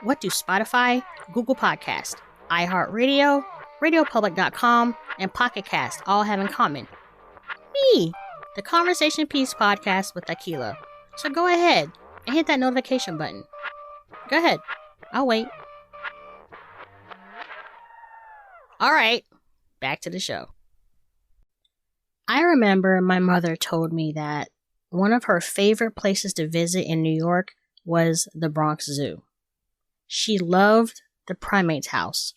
what do Spotify, Google Podcast, iHeartRadio, RadioPublic.com, and Pocket Cast all have in common? Me, the Conversation Piece podcast with Aquila. So go ahead and hit that notification button. Go ahead. I'll wait. Alright, back to the show. I remember my mother told me that one of her favorite places to visit in New York was the Bronx Zoo. She loved the primate's house.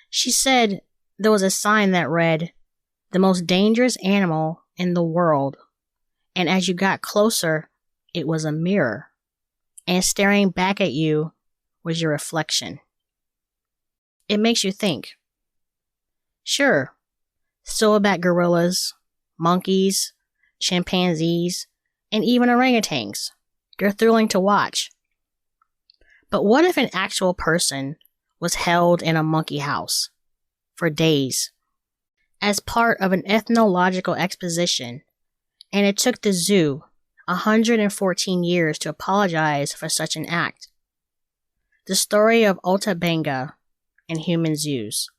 She said there was a sign that read, "The most dangerous animal in the world," and as you got closer, it was a mirror, and staring back at you was your reflection. It makes you think. Sure, silverback gorillas, monkeys, chimpanzees, and even orangutans. They're thrilling to watch. But what if an actual person was held in a monkey house for days as part of an ethnological exposition, and it took the zoo 114 years to apologize for such an act? The story of Ota Benga and human zoos.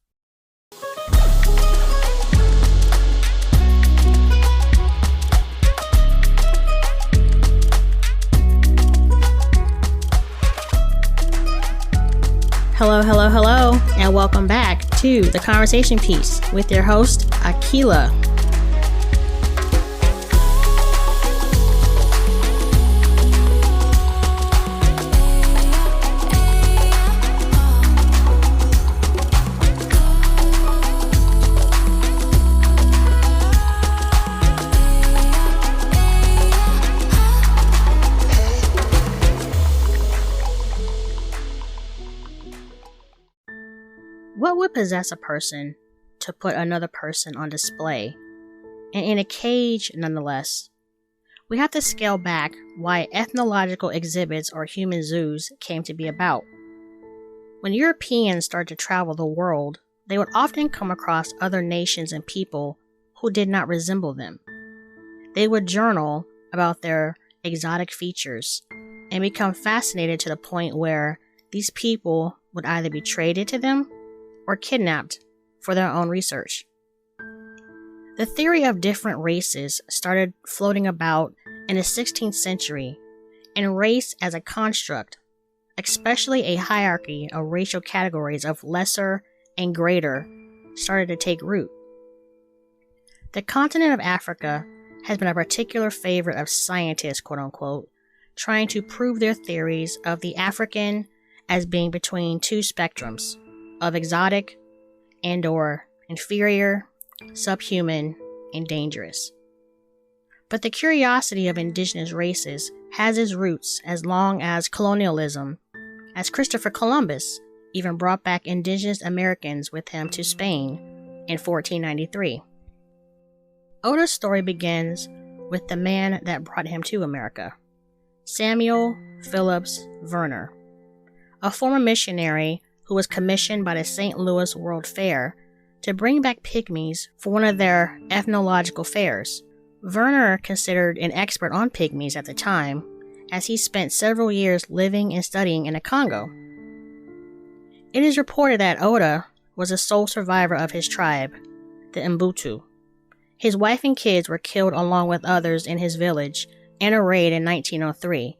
Hello, and welcome back to The Conversation Piece with your host, Aquila. What would possess a person to put another person on display, and in a cage nonetheless? We have to scale back why ethnological exhibits or human zoos came to be about. When Europeans started to travel the world, they would often come across other nations and people who did not resemble them. They would journal about their exotic features and become fascinated to the point where these people would either be traded to them or kidnapped for their own research. The theory of different races started floating about in the 16th century, and race as a construct, especially a hierarchy of racial categories of lesser and greater, started to take root. The continent of Africa has been a particular favorite of scientists, quote-unquote, trying to prove their theories of the African as being between two spectrums of exotic and/or inferior, subhuman, and dangerous. But the curiosity of indigenous races has its roots as long as colonialism, as Christopher Columbus even brought back indigenous Americans with him to Spain in 1493. Ota's story begins with the man that brought him to America, Samuel Phillips Verner, a former missionary who was commissioned by the St. Louis World Fair to bring back pygmies for one of their ethnological fairs. Verner considered an expert on pygmies at the time, as he spent several years living and studying in the Congo. It is reported that Ota was the sole survivor of his tribe, the Mbutu. His wife and kids were killed along with others in his village in a raid in 1903,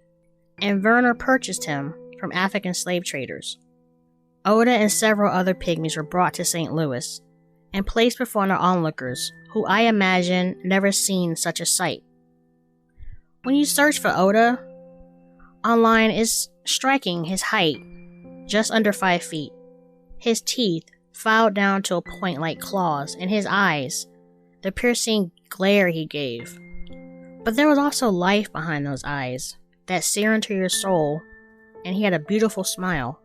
and Verner purchased him from African slave traders. Ota and several other pygmies were brought to St. Louis and placed before the onlookers, who I imagine never seen such a sight. When you search for Ota online, it's striking his height, just under 5 feet, his teeth filed down to a point like claws, and his eyes, the piercing glare he gave. But there was also life behind those eyes that sear into your soul, and he had a beautiful smile.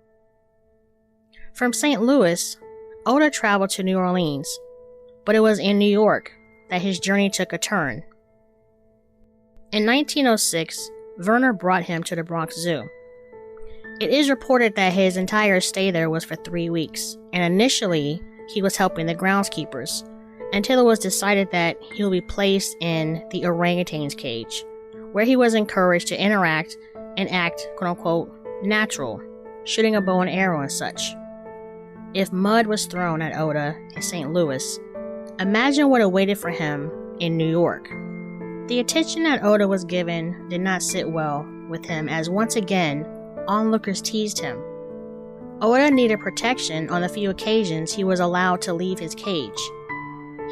From St. Louis, Ota traveled to New Orleans, but it was in New York that his journey took a turn. In 1906, Verner brought him to the Bronx Zoo. It is reported that his entire stay there was for 3 weeks, and initially he was helping the groundskeepers, until it was decided that he would be placed in the orangutan's cage, where he was encouraged to interact and act, quote-unquote, natural, shooting a bow and arrow and such. If mud was thrown at Oda in St. Louis, imagine what awaited for him in New York. The attention that Oda was given did not sit well with him, as once again, onlookers teased him. Oda needed protection on the few occasions he was allowed to leave his cage.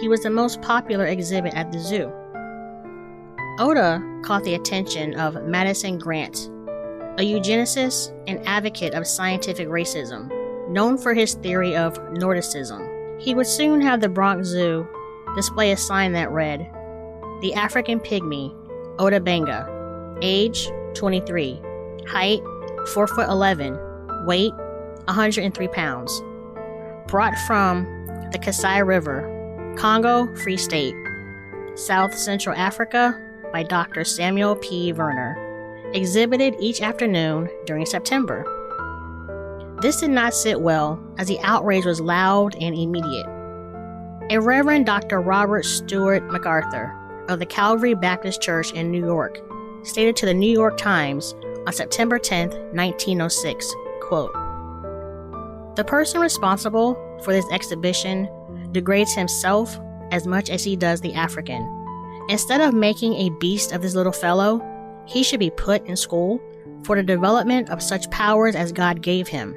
He was the most popular exhibit at the zoo. Oda caught the attention of Madison Grant, a eugenicist and advocate of scientific racism, known for his theory of Nordicism. He would soon have the Bronx Zoo display a sign that read, "The African Pygmy, Oda Benga, age 23, height 4'11", weight 103 pounds. Brought from the Kasai River, Congo Free State, South Central Africa by Dr. Samuel P. Werner, exhibited each afternoon during September." This did not sit well, as the outrage was loud and immediate. A Reverend Dr. Robert Stewart MacArthur of the Calvary Baptist Church in New York stated to the New York Times on September 10, 1906, quote, "The person responsible for this exhibition degrades himself as much as he does the African. Instead of making a beast of this little fellow, he should be put in school for the development of such powers as God gave him.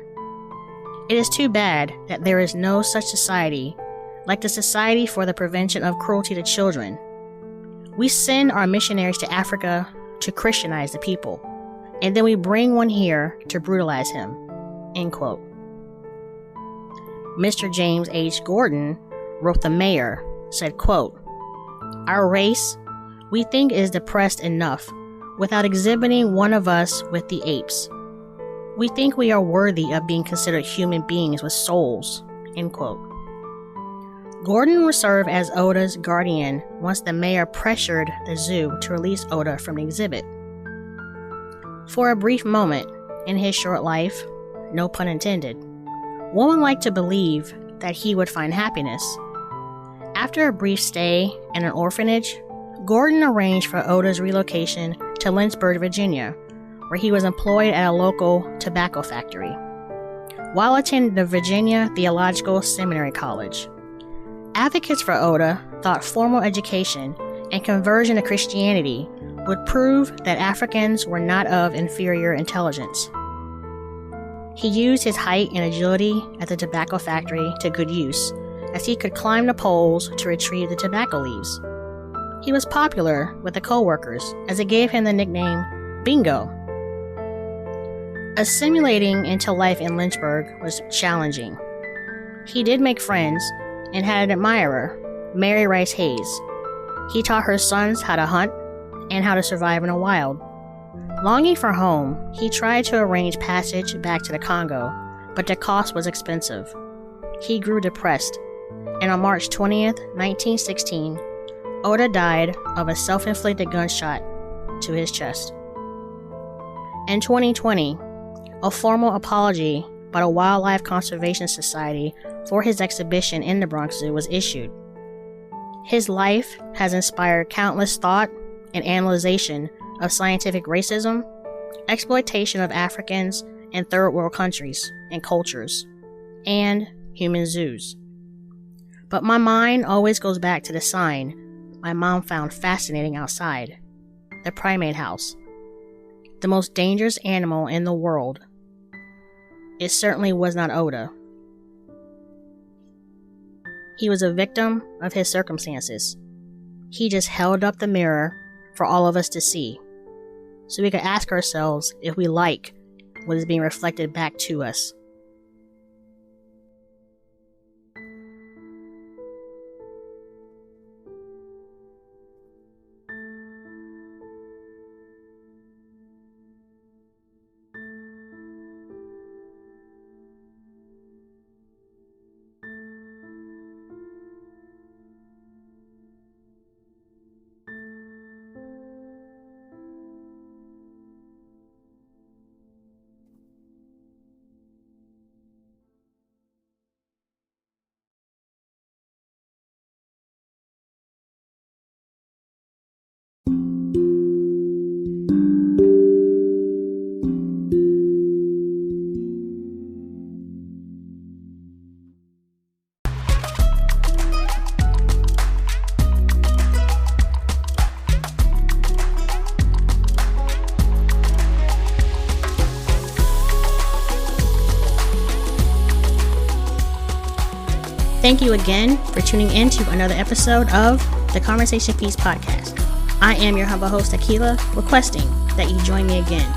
It is too bad that there is no such society like the Society for the Prevention of Cruelty to Children. We send our missionaries to Africa to Christianize the people, and then we bring one here to brutalize him." End quote. Mr. James H. Gordon wrote the mayor, said, quote, "Our race, we think, is depressed enough without exhibiting one of us with the apes. We think we are worthy of being considered human beings with souls." End quote. Gordon would serve as Oda's guardian once the mayor pressured the zoo to release Oda from the exhibit. For a brief moment in his short life, no pun intended, one would like to believe that he would find happiness. After a brief stay in an orphanage, Gordon arranged for Oda's relocation to Lynchburg, Virginia, where he was employed at a local tobacco factory. While attending the Virginia Theological Seminary College, advocates for Oda thought formal education and conversion to Christianity would prove that Africans were not of inferior intelligence. He used his height and agility at the tobacco factory to good use, as he could climb the poles to retrieve the tobacco leaves. He was popular with the co-workers, as it gave him the nickname Bingo. Assimilating into life in Lynchburg was challenging. He did make friends and had an admirer, Mary Rice Hayes. He taught her sons how to hunt and how to survive in the wild. Longing for home, he tried to arrange passage back to the Congo, but the cost was expensive. He grew depressed, and on March 20th, 1916, Oda died of a self-inflicted gunshot to his chest. In 2020, a formal apology by the Wildlife Conservation Society for his exhibition in the Bronx Zoo was issued. His life has inspired countless thought and analyzation of scientific racism, exploitation of Africans in third world countries and cultures, and human zoos. But my mind always goes back to the sign my mom found fascinating outside, the primate house, the most dangerous animal in the world. It certainly was not Oda. He was a victim of his circumstances. He just held up the mirror for all of us to see, so we could ask ourselves if we like what is being reflected back to us. Thank you again for tuning in to another episode of the Conversation Piece Podcast. I am your humble host, Akila, requesting that you join me again.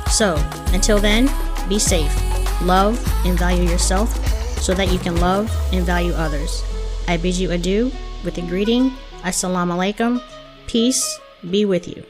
So, until then, be safe, love, and value yourself so that you can love and value others. I bid you adieu with the greeting, Assalamu alaikum, peace be with you.